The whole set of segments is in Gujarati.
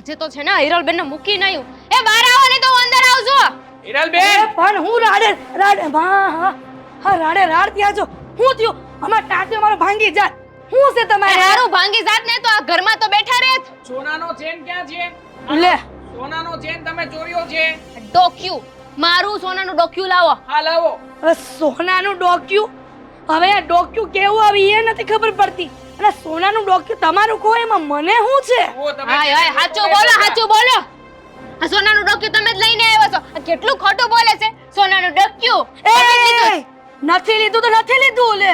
આજે તો છે ને હિરલબેન ને મૂકી નયું. એ બહાર આવો ને તો હું અંદર આવજો. હિરલબેન પણ હું રાડે રાડ ત્યાં છો. હું થયું અમાર ટાંટિયો મારો ભાંગી જાત. હું છે તમારે હારું ભાંગી જાત ને તો આ ઘરમાં તો બેઠા રહે. સોનાનો ચેન ક્યાં છે? લે સોનાનો ચેન તમે ચોર્યો છે? ડોક્યુ મારું સોનાનું ડોક્યુ લાવો. હા લાવો. હવે સોનાનું ડોક્યુ હવે આ ડોક્યુ કેવું આવી એ નથી ખબર પડતી. અને સોનાનું ડોક્યુ તમારું કોઈ એમાં મને શું છે? જુઓ તમે હાય હાય સાચું બોલો સાચું બોલો. આ સોનાનું ડોક્યુ તમે જ લઈને આવ્યા છો. આ કેટલું ખોટું બોલે છે. સોનાનું ડોક્યુ એ નથી લીધું તો નથી લીધું. લે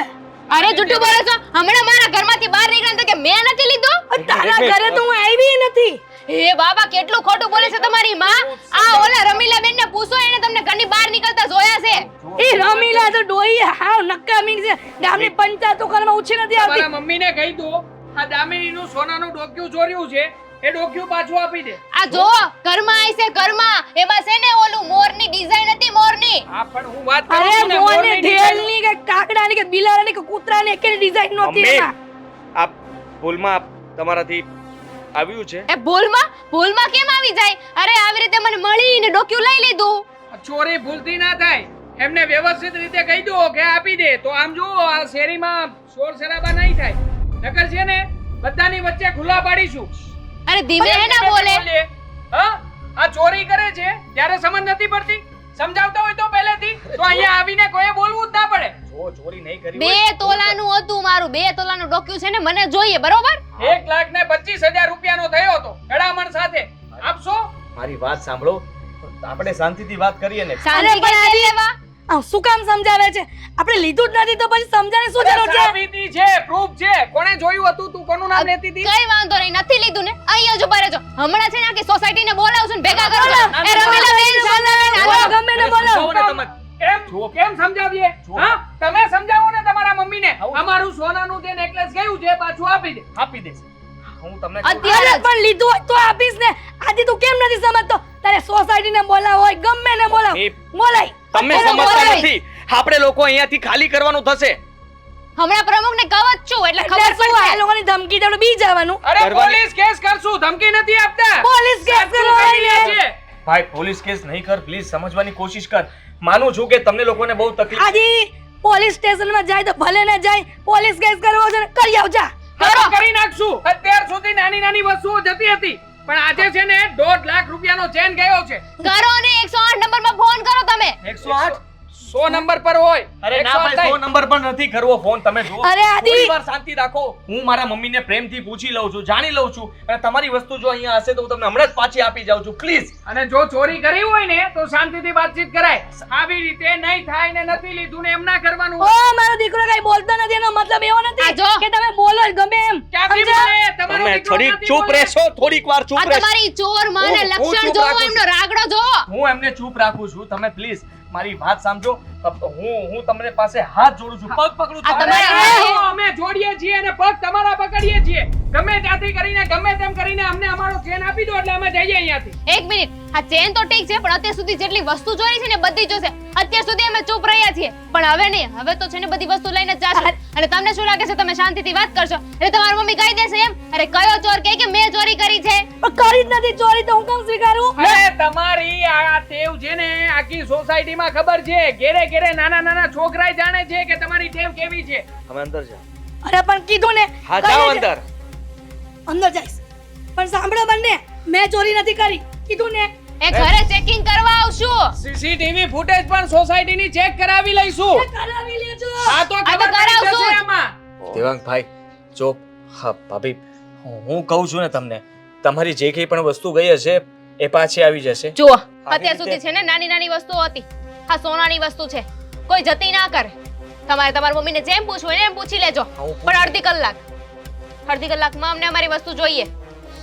અરે જુઠ્ઠું બોલો છો. હમણાં મારા ઘરમાંથી બહાર નીકળ્યા તો કે મેં નથી લીધું. તારા ઘરે તો હું આવી નથી. એ બાબા કેટલું ખોટું બોલે છે તમારી માં. આ ઓલા રમીલાબેન ને પૂછો, એને તમને ઘરની બહાર નીકળતા જોયા છે. એ રમીલા તો ડોઈ હાવ નકામી છે. ગામની પંચાયતો કરવામાં ઉછી નથી આવતી. તમારા મમ્મીને કહી દો આ દામિનીનું સોનાનું ડોક્યુ ચોર્યું છે, એ ડોક્યુ પાછું આપી દે. આ જો ઘરમાં આવી છે ઘરમાં. એમાં છે ને ઓલું મોરની ડિઝાઇન હતી મોરની. હા પણ હું વાત કરું અરે છું ને મોને મોરની design. ઢેલની કે કાકડાની કે બિલાડાની કે કૂતરાની એકેય ડિઝાઇન નહોતી મમ્મી એમાં. આ ભૂલમાં તમારાથી આવ્યું છે. એ ભૂલમાં કેમ આવી જાય? અરે આવી રીતે મને મળીને ડોક્યુ લઈ લીધું. ચોરી ભૂલથી ના થાય. એમને વ્યવસ્થિત રીતે કહી દો કે આપી દે, તો આમ જો આ શેરીમાં શોર શરાબા નહીં થાય. નકર છે ને બધાની વચ્ચે ખુલ્લા પાડીશું. અરે ધીમે હે ના બોલે. હા આ ચોરી કરે છે ત્યારે સમજ નથી પડતી. સમજાવતા હોય તો પહેલેથી તો અહીંયા આવીને કોઈ બોલવું જ ના પડે. જો ચોરી નહીં કરી 2 તોલાનું હતું મારું. 2 તોલાનું ડોક્યુ છે ને મને જોઈએ બરોબર. 1,25,000 રૂપિયાનો થયો હતો ગળામણ સાથે. આપશો? મારી વાત સાંભળો, આપણે શાંતિથી વાત કરીએ ને. શાંતિ પણ કેમ આજી- લેવા? આ શું કામ સમજાવે છે? આપણે લીધું જ નથી તો પછી સમજાને શું જરૂર છે? સાબિતી છે, પ્રૂફ છે. કોણે જોયું હતું? તું કોનું નામ લેતી હતી? કઈ વાંધો નહીં, નથી લીધું ને. અહીંયા જ ઉભા રહેજો. હમણાં છે ને આખી સોસાયટીને બોલાવશું ને ભેગા કરજો. ના, એ ના, રમીલાબેન, શાંતાબેન, હાલો. ગમે ને બોલો. સમજાવો ને તમે. કેમ સમજાવીએ? હા તમે સમજાવો ને તમારા મમ્મીને. અમારું સોનાનું જે નેકલેસ ગયું છે પાછું આપી દે. આપી દેશે. હું તમને કહું છું. અત્યારે અરે પણ લીધું હોય તો આપીશ ને. આજી તું કેમ નથી સમજતો? તારે સોસાયટીને બોલાવ હોય ગમે ને બોલાવ. એ બોલાય. તમે અત્યારે સમજતા બોલાય. નથી. આપણે લોકો અહીંયાથી ખાલી કરવાનું થશે. હમણાં પ્રમુખને કહું જ છું એટલે એટલે ખબર શું આ પડશે. લોકોની ધમકી દેવાનું બી જવાનું? અરે કરવાની- પોલીસ કેસ કરશું, ધમકી નથી આપતા. પોલીસ કેસ સાચું કરવાની કરી લે છે. ભાઈ પોલીસ કેસ નહીં કર પ્લીઝ, સમજવાની કોશિશ કર. માનું છું કે તમને લોકોને બહુ તકલીફ આજી પોલીસ સ્ટેશનમાં જાય તો ભલે ને જાય. પોલીસ કેસ કરવો છે ને કરી આવજા. કરો કરી નાખશું. અત્યાર સુધી નાની નાની વસ્તુઓ જતી હતી પણ આજે છે ને 1.5 લાખ રૂપિયાનો ચેન ગયો છે. કરો ને 108 નંબરમાં ફોન કરો તમે. 108 100 નંબર પર હોય. અરે ના ભાઈ 100 નંબર પર નથી કરવો ફોન. તમે જુઓ અરે આદિ! થોડી વાર શાંતિ રાખો. હું મારા મમ્મીને પ્રેમથી પૂછી લઉં છું, જાણી લઉં છું, અને તમારી વસ્તુ જો અહીંયા હશે તો હું તમને હમણાં જ પાછી આપી જાઉં છું પ્લીઝ. અને જો ચોરી કરી હોય ને તો શાંતિથી વાતચીત કરાય. આવી રીતે નહીં થાય ને નથી લીધું ને એમ ના કરવાનું. ઓ મારો દીકરો કઈ બોલતો નથી એનો મતલબ એવો આ નથી જો. કે તમે બોલો જ ગમે એમ. ક્યાંથી સમજ્યા? બોલે? તમારો તમે દીકરો થોડીક ક્યાંથી ચૂપ બોલે? રહેશો, થોડીક વાર ચૂપ આ રહેશો. તમારી ચોર માને હું લક્ષણ ચૂપ જોવો, રાખું છું. એમનો રાગડો જોવો. હું એમને ચૂપ રાખું છું. તમે પ્લીઝ મારી વાત સમજો. હું તમને પાસે હાથ જોડું છું, પગ પકડું આ છું. તમારા- અરે, જો અમે જોડીએ છીએ અને પગ તમારા પકડીએ છીએ. ગમે ત્યાંથી કરીને ગમે તેમ કરીને અમને અમારો ચેન આપી દો એટલે અમે જઈએ અહીંયાથી. એક મિનિટ, આ ચેન તો ઠીક છે પણ અત્યાર સુધી જેટલી વસ્તુ ચોરી છે ને બધી જોશે. અત્યાર સુધી અમે ચૂપ રહ્યા છીએ પણ હવે નહીં. હવે તો છે ને બધી વસ્તુ લઈને જ જાશું. અને તમને શું લાગે છે તમે શાંતિથી વાત કરશો એટલે તમારી મમ્મી કહી દેશે એમ? અરે કયો ચોર કહે કે મેં ચોરી કરી છે? પણ કરી જ નથી ચોરી તો હું કેમ સ્વીકારું? અરે તમારી આ ટેવ છે ને આખી સોસાયટીમાં ખબર છે. ઘેરે ઘેરે નાના નાના છોકરાય જાણે છે કે તમારી ટેવ કેવી છે. હવે અંદર જાઓ. અરે પણ કીધું ને. હા કરી જાઓ જ- અંદર. અંદર જઈશ. પણ સાંભળો બંને, મેં ચોરી નથી કરી. કીધું ને. એ ઘરે ચેકિંગ કરવા આવશું. સીસીટીવી ફૂટેજ પણ સોસાયટીની ચેક કરાવી લઈશું. કરાવી લેજો. હા તો આ તો ખબર પડી કરાવશું જશે જ. આમાં. દેવાંગભાઈ જો, હા ભાભી, હું કહું છું ને તમને, તમારી જે કંઈ પણ વસ્તુ ગઈ હશે એ પાછી આવી જશે. જુઓ આવી અત્યાર સુધી રીતે- છે ને નાની નાની વસ્તુઓ હતી. આ સોનાની વસ્તુ છે, કોઈ જતી ના કરે. તમારે તમારી મમ્મીને જેમ પૂછવું હોય ને એમ પૂછી લેજો. હા, હું પણ અડધી કલાકમાં અમને અમારી વસ્તુ જોઈએ.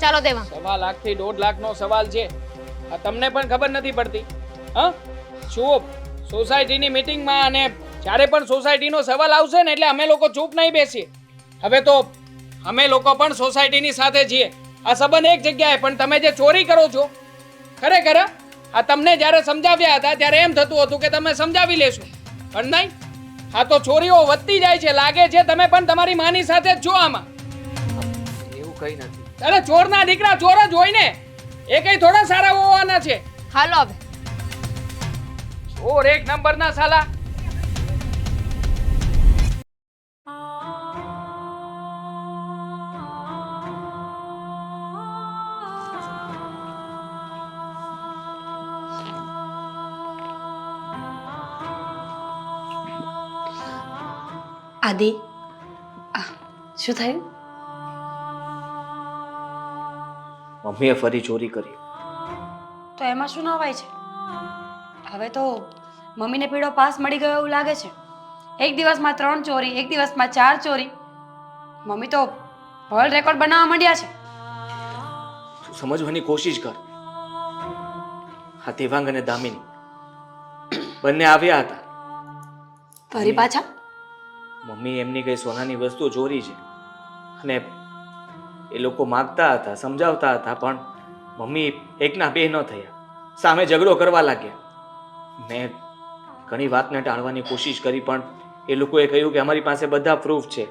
ચાલો દેવા. 1.5 લાખથી 1.5 લાખનો સવાલ છે. આ તમને પણ ખબર નથી પડતી. હા ચૂપ. સોસાયટીની મીટિંગમાં અને જ્યારે પણ સોસાયટીનો સવાલ આવશે ને એટલે અમે લોકો ચૂપ નહીં બેસીએ. હવે તો અમે લોકો પણ સોસાયટીની સાથે છીએ. આ સંબંધ એક જગ્યાએ પણ તમે જે ચોરી કરો છો ખરેખર આ તમને જ્યારે સમજાવ્યા હતા ત્યારે એમ થતું હતું કે તમે સમજાવી લેશો પણ નહીં. આ તો ચોરીઓ વધતી જાય છે. લાગે છે તમે પણ તમારી માની સાથે જ છો આમાં. એવું કઈ નથી. અરે ચોરના દીકરા ચોર જ હોય ને. એ કઈ થોડા સારા હોવાના છે. હાલો હવે. ચોર એક નંબરના સાલા. આદિ શું થયું? મમ્મીએ ફરી ચોરી કરી. તો એમાં શું નવાય છે? હવે તો મમ્મીને પીળો પાસ મળી ગયો એવું લાગે છે. એક દિવસમાં 3 ચોરી, એક દિવસમાં 4 ચોરી. મમ્મી તો વર્લ્ડ રેકોર્ડ બનાવવા માંડ્યા છે. તું સમજવાની કોશિશ કર. હા, દેવાંગ અને દામિની બંને આવ્યા હતા. ફરી પાછા? મમ્મી એમની કઈ સોનાની વસ્તુ ચોરી છે અને એ લોકો માગતા હતા, સમજાવતા હતા, પણ મમ્મી એકના બે ન થયા, સામે ઝઘડો કરવા લાગ્યા. મેં ઘણી વાતને ટાળવાની કોશિશ કરી, પણ એ લોકોએ કહ્યું કે અમારી પાસે બધા પ્રૂફ છે,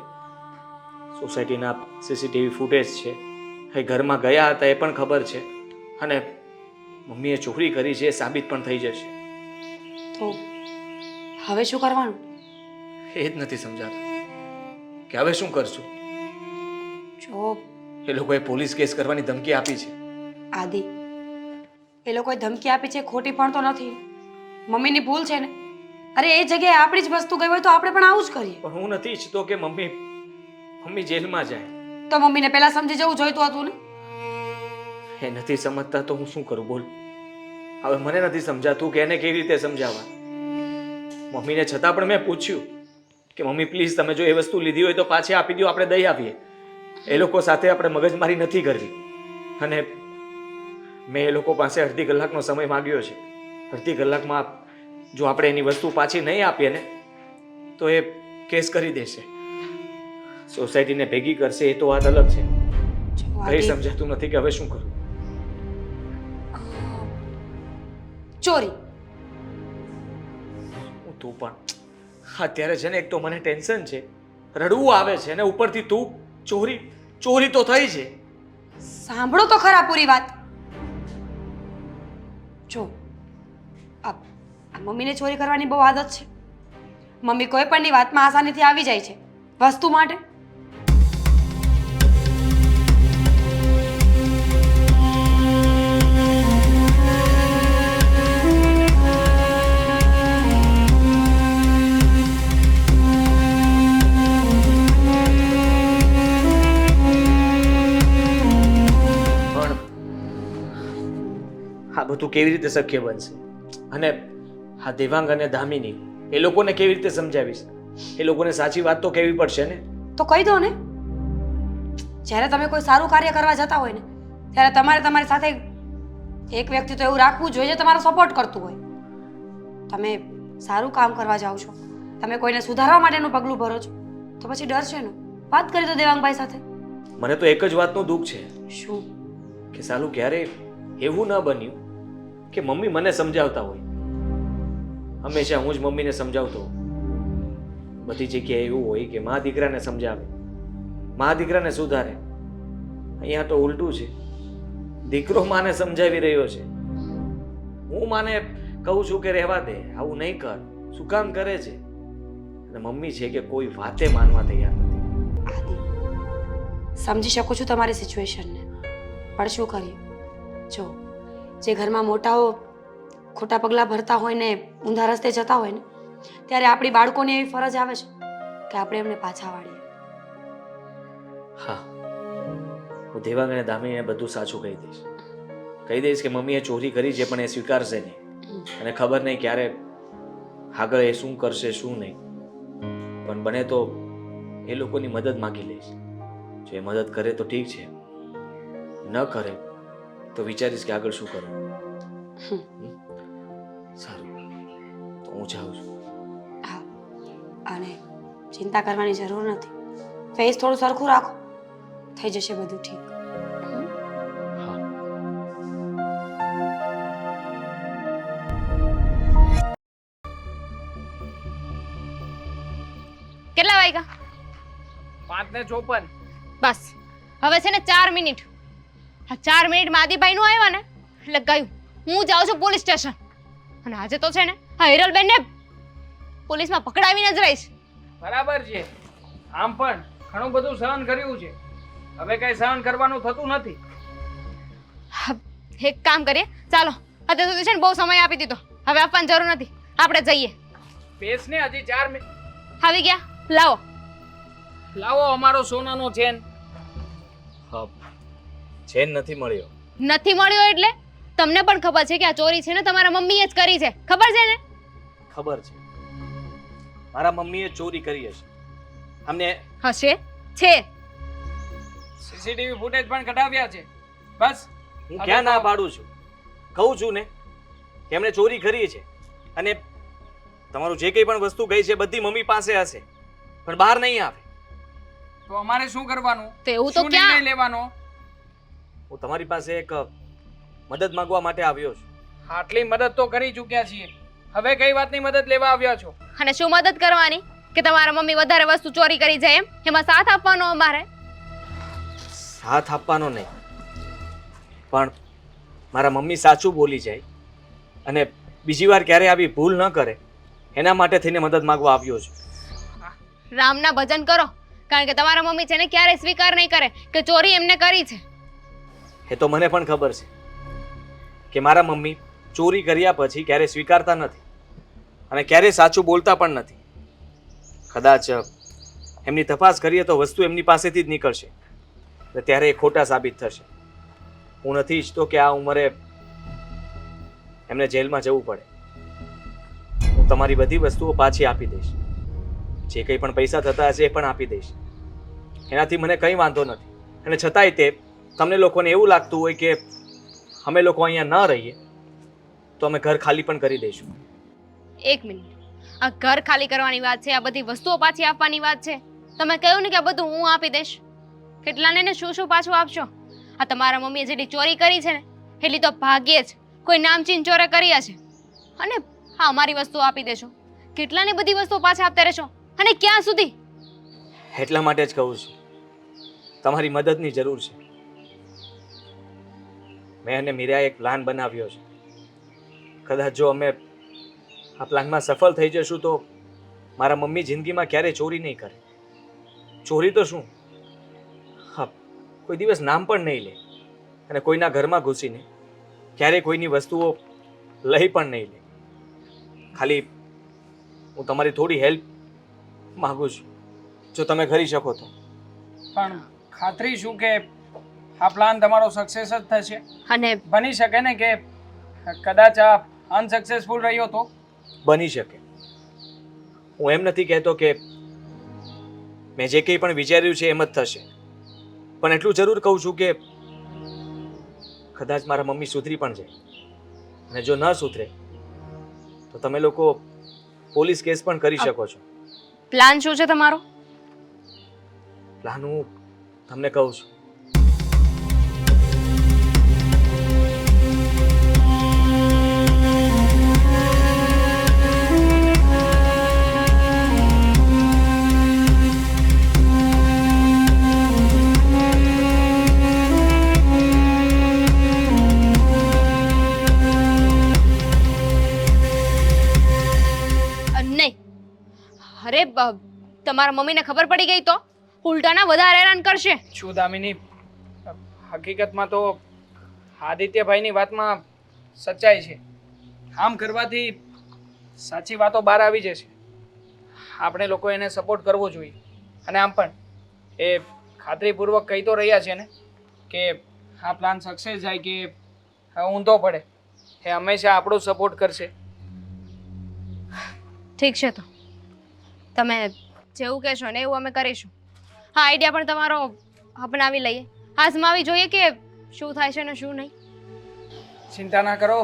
સોસાયટીના સીસીટીવી ફૂટેજ છે, એ ઘરમાં ગયા હતા એ પણ ખબર છે, અને મમ્મીએ ચોરી કરી છે એ સાબિત પણ થઈ જશે. તો હવે શું કરવાનું? એ જ નથી સમજાતું કે હવે શું કરશું. જો એ લોકોએ પોલીસ કેસ કરવાની ધમકી આપી છે. આદિ, એ લોકોએ ધમકી આપી છે ખોટી પણ તો નથી. મમ્મીની ભૂલ છે ને. અરે એ જગ્યાએ આપણી જ વસ્તુ ગઈ હોય તો આપણે પણ આવું જ કરીએ. પણ હું નથી ઈચ્છતો કે મમ્મી જેલમાં જાય. તો મમ્મીને પહેલા સમજી જવું જોઈતું હતું ને. એ નથી સમજતા તો હું શું કરું બોલ. હવે મને નથી સમજાતું કે એને કેવી રીતે સમજાવવા. મમ્મીને છતાં પણ મેં પૂછ્યું કે મમ્મી પ્લીઝ તમે જો એ વસ્તુ લીધી હોય તો પાછી આપી દો, આપણે દઈ આપીએ. એ લોકો સાથે આપણે મગજમારી નથી કરવી. અને મેં એ લોકો પાસે અડધી કલાકનો સમય માંગ્યો છે. અડધી કલાકમાં જો આપણે એની વસ્તુ પાછી નહીં આપીએ ને તો એ કેસ કરી દેશે, સોસાયટીને ભેગી કરશે. એ તો વાત અલગ છે. કઈ સમજાતું નથી કે હવે શું કરું. ચોરી તું પણ અત્યારે છે ને, એક તો મને ટેન્શન છે, રડવું આવે છે, અને ઉપરથી તું ચોરી તો થઈ છે. સાંભળો તો ખરા પૂરી વાત. જો આ મમ્મીને ચોરી કરવાની બહુ આદત છે. મમ્મી કોઈ પણની વાતમાં આસાનીથી આવી જાય છે વસ્તુ માટે. આ બધું કેવી રીતે શક્ય બનશે? અને આ દેવાંગ અને દામિની એ લોકોને કેવી રીતે સમજાવીશ? એ લોકોને સાચી વાત તો કહેવી પડશે ને. તો કહી દો ને. જ્યારે તમે કોઈ સારું કાર્ય કરવા જતા હોય ને ત્યારે તમારે તમારી સાથે એક વ્યક્તિ તો એવું રાખવું જોઈએ જે તમારો સપોર્ટ કરતું હોય. તમે સારું કામ કરવા જાઓ છો, તમે કોઈને સુધારવા માટેનું પગલું ભરો છો, તો પછી ડર છે ને વાત કરી દો દેવાંગભાઈ સાથે. મને તો એક જ વાતનું દુઃખ છે. શું? કે સાલું ક્યારેય એવું ન બન્યું કે મમ્મી મને સમજાવતા હોય. હંમેશા હું જ મમ્મીને સમજાવતો હોઉં. બધી જગ્યાએ એવું હોય કે મા દીકરાને સમજાવે, મા દીકરાને સુધારે. અહીંયા તો ઉલટું છે. દીકરો માને સમજાવી રહ્યો છે. હું માને કહું છું કે રહેવા દે, આવું નહીં કર, શું કામ કરે છે? અને મમ્મી છે કે કોઈ વાતે માનવા તૈયાર નથી. આદિ, સમજી શકું છું તમારી સિચ્યુએશનને, પણ શું કરીએ? જો જે ઘરમાં મોટાઓ ખોટા પગલાં ભરતા હોય ને ઊંધા રસ્તે જતા હોય ને ત્યારે આપણી બાળકોની એવી ફરજ આવે છે કે આપણે એમને પાછા વાળીએ. હા, હું દેવાંગ અને દામિનીને બધું સાચું કહી દઈશ. કહી દઈશ કે મમ્મીએ ચોરી કરી છે પણ એ સ્વીકારશે નહીં, અને ખબર નહીં ક્યારે આગળ એ શું કરશે શું નહીં. પણ બને તો એ લોકોની મદદ માંગી લઈશ. જો એ મદદ કરે તો ઠીક છે, ન કરે તો વિચારીશ કે આગળ શું કરું. સારું, તો હું જાઉં છું. હા, અને ચિંતા કરવાની જરૂર નથી. ફેસ થોડું સરખું રાખો, થઈ જશે બધું ઠીક. હા. કેટલા વાગ્યા? 5:54. બસ હવે છે ને 4 મિનિટ. આ 4 મિનિટમાં આદિભાઈ નું આવ્યા ને એટલે ગયું હું જાઉં છું પોલીસ સ્ટેશન અને આજે તો છે ને આ હિરલબેનને પોલીસમાં પકડાવીને જ રહીશ. બરાબર છે. આમ પણ ઘણું બધું સહન કર્યું છે, હવે કઈ સહન કરવાનું થતું નથી. એક કામ કરીએ, ચાલો અત્યાર સુધી છે ને બહુ સમય આપી દીધો, હવે આપવાની જરૂર નથી, આપણે જઈએ. બેસ ને, હજી 4 મિનિટ. આવી ગયા, લાવો. લાવો અમારો સોનાનો ચેન. હા, ચેન નથી મળ્યો. નથી મળ્યો એટલે તમને પણ ખબર છે કે આ ચોરી છે ને તમારા મમ્મીએ જ કરી છે, ખબર છે ને? ખબર છે, મારા મમ્મીએ ચોરી કરી હશે. અમને હશે છે. સીસીટીવી ફૂટેજ પણ કઢાવ્યા છે. બસ હું ક્યાં ના પાડું છું, કહું છું ને કે એમણે ચોરી કરી છે અને તમારું જે કંઈ પણ વસ્તુ ગઈ છે બધી મમ્મી પાસે હશે, પણ બહાર નહીં આવે. તો અમારે શું કરવાનું? તો એવું તો શું નિર્ણય ક્યાં લેવાનો? હું તમારી પાસે એક મદદ માંગવા માટે આવ્યો છું. આટલી મદદ તો કરી ચૂક્યા છીએ, હવે કઈ વાતની મદદ લેવા આવ્યા છો? અને શું મદદ કરવાની કે તમારા મમ્મી વધારે વસ્તુ ચોરી કરી જાય એમાં સાથ આપવાનો અમારે? સાથ આપવાનો નહીં, પણ મારા મમ્મી સાચું બોલી જાય અને બીજી વાર ક્યારે આવી ભૂલ ન કરે એના માટે થઈને મદદ માંગવા આવ્યો છું. રામના ભજન કરો, કારણ કે તમારા મમ્મી છે ને ક્યારેય સ્વીકાર નહીં કરે કે ચોરી એમને કરી છે. એ તો મને પણ ખબર છે કે મારા મમ્મી ચોરી કર્યા પછી ક્યારેય સ્વીકારતા નથી અને ક્યારેય સાચું બોલતા પણ નથી. કદાચ એમની તપાસ કરીએ તો વસ્તુ એમની પાસેથી જ નીકળશે અને ત્યારે એ ખોટા સાબિત થશે. હું નથી ઈચ્છતો કે આ ઉંમરે એમને જેલમાં જવું પડે. હું તમારી બધી વસ્તુઓ પાછી આપી દઈશ, જે કંઈ પણ પૈસા થતા હશે એ પણ આપી દઈશ, એનાથી મને કંઈ વાંધો નથી. અને છતાંય તે તમને લોકોને એવું લાગતું હોય કે અમે લોકો અહીંયા ન રહીએ તો અમે ઘર ખાલી પણ કરી દઈશું. એક મિનિટ, આ ઘર ખાલી કરવાની વાત છે, આ બધી વસ્તુઓ પાછી આપવાની વાત છે. તમે કહ્યું ને કે આ બધું હું આપી દઈશ, કેટલાને ને શું શું પાછું આપશો? આ તમારા મમ્મીએ જેટલી ચોરી કરી છે ને એટલી તો ભાગ્યે જ કોઈ નામચીન ચોરે કરી હશે. અને હા, અમારી વસ્તુઓ આપી દેશો, કેટલાની બધી વસ્તુઓ પાછા આપતા રહેશો અને ક્યાં સુધી? એટલા માટે જ કહું છું, તમારી મદદની જરૂર છે. મેં અને મીરાએ એક પ્લાન બનાવ્યો છે. કદાચ જો અમે આ પ્લાનમાં સફળ થઈ જશું તો મારા મમ્મી જિંદગીમાં ક્યારેય ચોરી નહીં કરે. ચોરી તો શું, હા, કોઈ દિવસ નામ પણ નહીં લે અને કોઈના ઘરમાં ઘૂસીને ક્યારેય કોઈની વસ્તુઓ લઈ પણ નહીં લે. ખાલી હું તમારી થોડી હેલ્પ માંગુ છું, જો તમે કરી શકો તો. પણ ખાતરી શું કે આ પ્લાન તમારો સક્સેસ જ થશે? અને બની શકે ને કે કદાચ આ અનસક્સેસફુલ રહ્યો તો? બની શકે. હું એમ નથી કહેતો કે મેં જે કંઈ પણ વિચાર્યું છે એમ જ થશે, પણ એટલું જરૂર કહું છું કે કદાચ મારા મમ્મી સુધરી પણ જાય અને જો ન સુધરે તો તમે લોકો પોલીસ કેસ પણ કરી શકો છો. પ્લાન શું છે તમારો? પ્લાન હું તમને કહું છું. નહીં. અરે તમારા મમ્મીને ખબર પડી ગઈ તો ઉલટાના વધારે હેરાન કરશે. શું દામિની, હકીકતમાં તો આદિત્યભાઈની વાતમાં સચ્ચાઈ છે. આમ કરવાથી સાચી વાતો બહાર આવી જશે. આપણે લોકો એને સપોર્ટ કરવો જોઈએ. અને આમ પણ એ ખાતરીપૂર્વક કહી તો રહ્યા છે ને કે આ પ્લાન સક્સેસ જાય કે ઊંધો પડે, એ હંમેશા આપણો સપોર્ટ કરશે. ઠીક છે, તો તમે જેવું કહેશો ને એવું અમે કરીશું. હા, આઈડિયા પણ તમારો અપનાવી લઈએ, આઝમાવી જોઈએ કે શું થાય છે ને શું નહીં. ચિંતા ના કરો,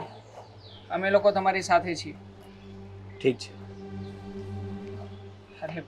અમે લોકો તમારી સાથે છીએ. ઠીક છે. અરે